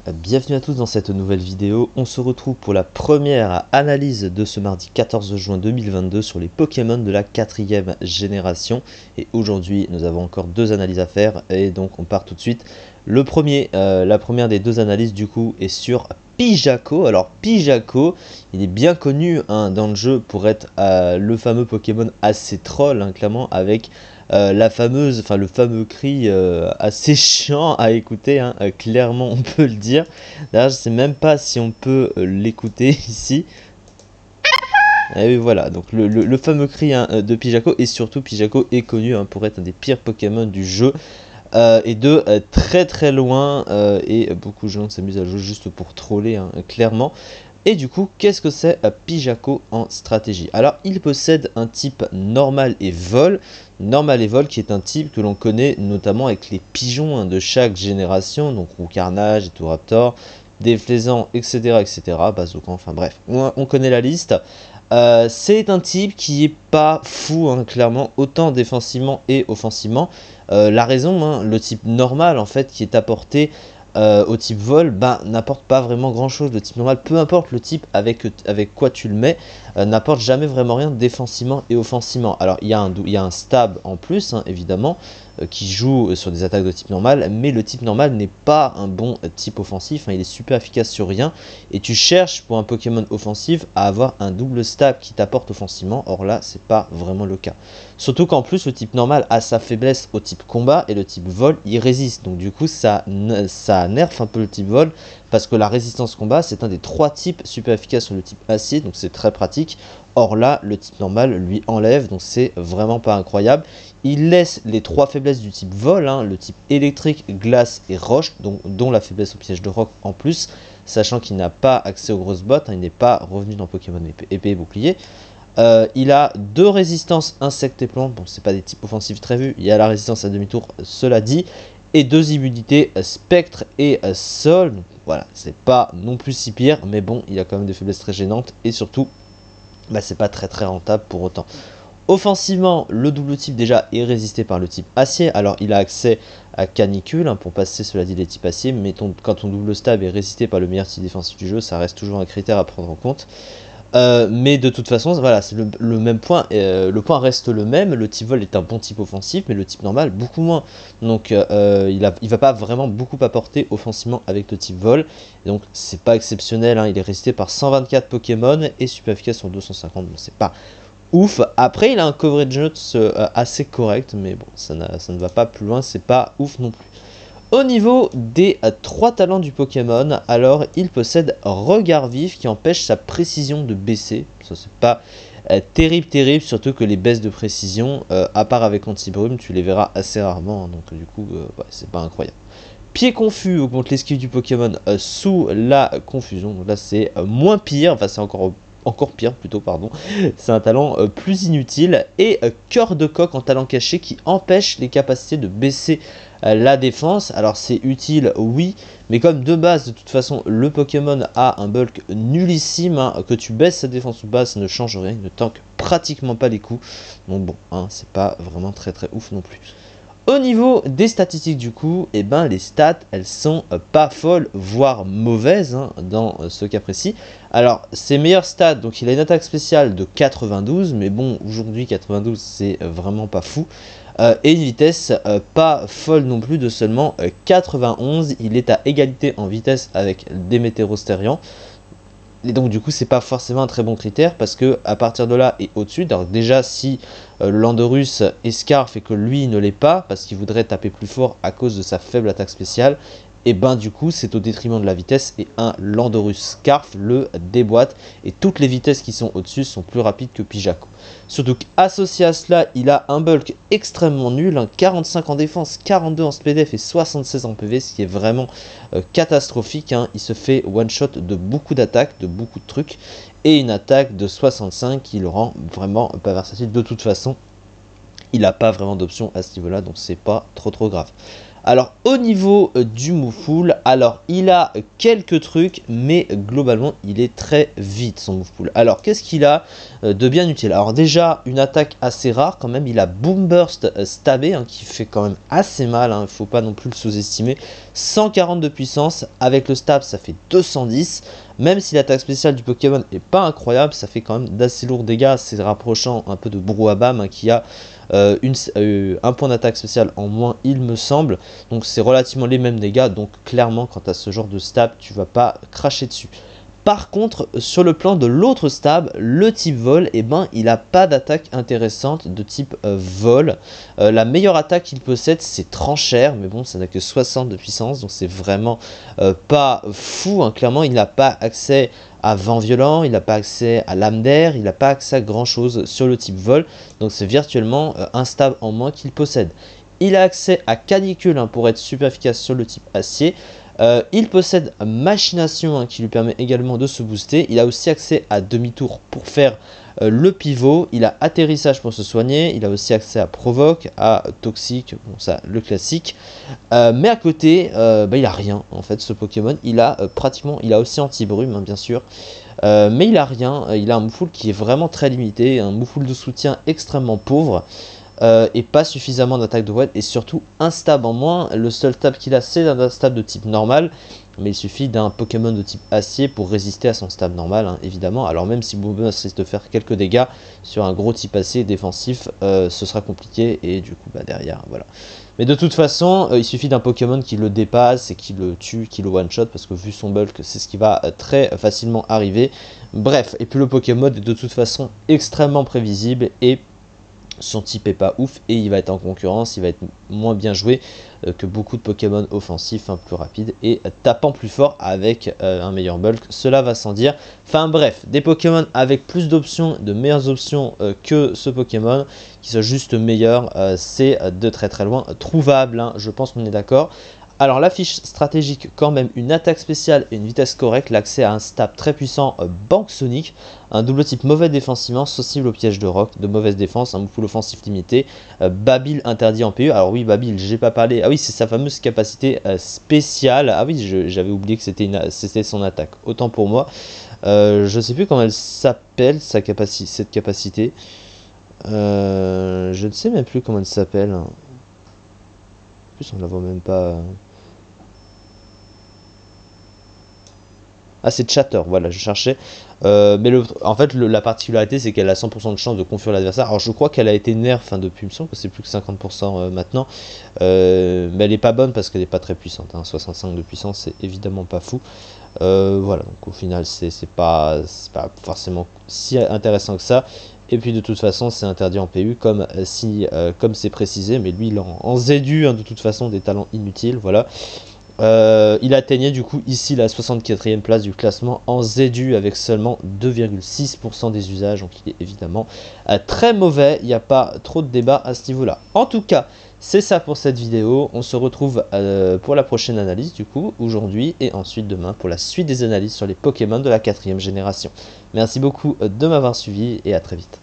Bienvenue à tous dans cette nouvelle vidéo. On se retrouve pour la première analyse de ce mardi 14 juin 2022 sur les Pokémon de la 4e génération. Et aujourd'hui, nous avons encore deux analyses à faire et donc on part tout de suite. La première des deux analyses du coup est sur Pijaco. Alors Pijaco, il est bien connu dans le jeu pour être le fameux Pokémon assez troll, clairement, avec le fameux cri assez chiant à écouter, clairement on peut le dire. D'ailleurs je sais même pas si on peut l'écouter ici. Et oui, voilà, donc le fameux cri de Pijaco, et surtout Pijaco est connu pour être un des pires Pokémon du jeu. Et de très très loin, et beaucoup de gens s'amusent à jouer juste pour troller, clairement. Et du coup, qu'est-ce que c'est Pijaco en stratégie? Alors, il possède un type normal et vol. Normal et vol qui est un type que l'on connaît notamment avec les pigeons de chaque génération, donc Roucarnage, Etoraptor, Déflaisant, etc. etc. Bazookan, enfin bref, on connaît la liste. C'est un type qui est pas fou, clairement, autant défensivement et offensivement. La raison, le type normal en fait qui est apporté au type vol, n'apporte pas vraiment grand chose. Le type normal, peu importe le type avec quoi tu le mets, n'apporte jamais vraiment rien défensivement et offensivement. Alors il y a un stab en plus, évidemment, qui joue sur des attaques de type normal, mais le type normal n'est pas un bon type offensif, il est super efficace sur rien, et tu cherches pour un Pokémon offensif à avoir un double stab qui t'apporte offensivement. Or là c'est pas vraiment le cas, surtout qu'en plus le type normal a sa faiblesse au type combat et le type vol il résiste, donc du coup ça nerf un peu le type vol, parce que la résistance combat c'est un des 3 types super efficaces sur le type acier, donc c'est très pratique. Or là le type normal lui enlève, donc c'est vraiment pas incroyable. Il laisse les 3 faiblesses du type vol, le type électrique, glace et roche, dont la faiblesse au piège de roc en plus, sachant qu'il n'a pas accès aux grosses bottes, il n'est pas revenu dans Pokémon épée et bouclier. Il a 2 résistances insectes et plantes, bon c'est pas des types offensifs très vus, il y a la résistance à demi-tour, cela dit, et 2 immunités spectre et sol, donc voilà, c'est pas non plus si pire, mais bon, il a quand même des faiblesses très gênantes, et surtout, c'est pas très rentable pour autant. Offensivement, le double type déjà est résisté par le type acier. Alors il a accès à canicule pour passer, cela dit, les types acier. Mais quand ton double stab est résisté par le meilleur type défensif du jeu, ça reste toujours un critère à prendre en compte. Mais de toute façon, voilà, c'est le même point. Le point reste le même. Le type vol est un bon type offensif, mais le type normal beaucoup moins. Donc il va pas vraiment beaucoup apporter offensivement avec le type vol. Et donc c'est pas exceptionnel. Il est résisté par 124 Pokémon et super efficace sur 250. Bon, c'est pas ouf. Après il a un coverage notes assez correct, mais bon ça ne va pas plus loin, c'est pas ouf non plus. Au niveau des 3 talents du Pokémon, alors il possède Regard Vif qui empêche sa précision de baisser. Ça c'est pas terrible, surtout que les baisses de précision, à part avec Anti-Brume, tu les verras assez rarement, donc du coup c'est pas incroyable. Pied confus augmente l'esquive du Pokémon sous la confusion, donc là c'est moins pire, enfin c'est encore pire plutôt, pardon. C'est un talent plus inutile. Et cœur de coq en talent caché qui empêche les capacités de baisser la défense. Alors c'est utile, oui, mais comme de base de toute façon le Pokémon a un bulk nullissime, que tu baisses sa défense ou pas, ça ne change rien, il ne tank pratiquement pas les coups. Donc bon, c'est pas vraiment très ouf non plus. Au niveau des statistiques du coup, les stats elles sont pas folles, voire mauvaises dans ce cas précis. Alors ses meilleures stats, donc il a une attaque spéciale de 92, mais bon aujourd'hui 92 c'est vraiment pas fou. Et une vitesse pas folle non plus de seulement 91, il est à égalité en vitesse avec Démétéro-Stérian. Et donc du coup c'est pas forcément un très bon critère, parce que à partir de là et au-dessus, alors déjà si Landorus est Scarf et que lui ne l'est pas, parce qu'il voudrait taper plus fort à cause de sa faible attaque spéciale, et du coup c'est au détriment de la vitesse, et un Landorus Scarf le déboîte, et toutes les vitesses qui sont au-dessus sont plus rapides que Pijaco. Surtout qu'associé à cela, il a un bulk extrêmement nul, 45 en défense, 42 en SPDF et 76 en PV, ce qui est vraiment catastrophique. Il se fait one-shot de beaucoup d'attaques, de beaucoup de trucs, et une attaque de 65 qui le rend vraiment pas versatile. De toute façon, il n'a pas vraiment d'option à ce niveau-là, donc c'est pas trop grave. Alors au niveau du move pool, alors il a quelques trucs, mais globalement il est très vite son move pool. Alors qu'est-ce qu'il a de bien utile? Alors déjà une attaque assez rare quand même, il a Boom Burst stabé qui fait quand même assez mal, faut pas non plus le sous-estimer. 140 de puissance, avec le stab ça fait 210, même si l'attaque spéciale du Pokémon est pas incroyable, ça fait quand même d'assez lourds dégâts, c'est rapprochant un peu de Brouhaha qui a un point d'attaque spéciale en moins il me semble, donc c'est relativement les mêmes dégâts, donc clairement quand tu as ce genre de stab tu vas pas cracher dessus. Par contre, sur le plan de l'autre stab, le type vol, eh ben, il n'a pas d'attaque intéressante de type vol. La meilleure attaque qu'il possède, c'est Tranchère, mais bon, ça n'a que 60 de puissance, donc c'est vraiment pas fou. Hein. Clairement, il n'a pas accès à Vent Violent, il n'a pas accès à Lame d'Air, il n'a pas accès à grand chose sur le type vol, donc c'est virtuellement un stab en moins qu'il possède. Il a accès à Canicule hein, pour être super efficace sur le type acier. Il possède Machination hein, qui lui permet également de se booster. Il a aussi accès à demi-tour pour faire le pivot. Il a Atterrissage pour se soigner. Il a aussi accès à Provoque, à Toxique, bon ça le classique. Mais à côté, il a rien en fait ce Pokémon. Il a il a aussi Anti-Brume hein, bien sûr. Mais il a rien. Il a un Moufoule qui est vraiment très limité. Un Moufoule de soutien extrêmement pauvre. Et pas suffisamment d'attaque de voile et surtout un stab en moins. Le seul stab qu'il a c'est un stab de type normal, mais il suffit d'un Pokémon de type acier pour résister à son stab normal hein, évidemment. Alors même si Bombos risque de faire quelques dégâts sur un gros type acier défensif, ce sera compliqué et du coup derrière voilà. Mais de toute façon il suffit d'un Pokémon qui le dépasse et qui le tue, qui le one shot, parce que vu son bulk c'est ce qui va très facilement arriver. Bref, et puis le Pokémon est de toute façon extrêmement prévisible et son type est pas ouf et il va être en concurrence, il va être moins bien joué que beaucoup de Pokémon offensifs, plus rapides et tapant plus fort avec un meilleur bulk, cela va sans dire. Enfin bref, des Pokémon avec plus d'options, de meilleures options que ce Pokémon, qui soit juste meilleur, c'est de très loin trouvable, hein, je pense qu'on est d'accord. Alors la fiche stratégique, quand même une attaque spéciale et une vitesse correcte, l'accès à un stab très puissant Banque Sonic, un double type mauvais défensivement, sensible au piège de roc, de mauvaise défense, un Moufoule offensif limité, Babil interdit en PE. Alors oui, Babil, j'ai pas parlé, ah oui c'est sa fameuse capacité spéciale, ah oui j'avais oublié que c'était son attaque, autant pour moi. Je sais plus comment elle s'appelle cette capacité, je ne sais même plus comment elle s'appelle. En plus on la voit même pas. Ah c'est Chatter, voilà je cherchais. Mais en fait la particularité c'est qu'elle a 100% de chance de confuser l'adversaire. Alors je crois qu'elle a été nerf depuis, il me semble que c'est plus que 50% maintenant. Mais elle est pas bonne parce qu'elle est pas très puissante. Hein. 65 de puissance c'est évidemment pas fou. Voilà, donc au final c'est pas forcément si intéressant que ça. Et puis de toute façon c'est interdit en PU comme c'est précisé. Mais lui il en zédu hein, de toute façon des talents inutiles, voilà. Il atteignait du coup ici la 64e place du classement en ZU avec seulement 2,6% des usages, donc il est évidemment très mauvais, il n'y a pas trop de débat à ce niveau là. En tout cas c'est ça pour cette vidéo, on se retrouve pour la prochaine analyse du coup aujourd'hui et ensuite demain pour la suite des analyses sur les Pokémon de la 4e génération. Merci beaucoup de m'avoir suivi et à très vite.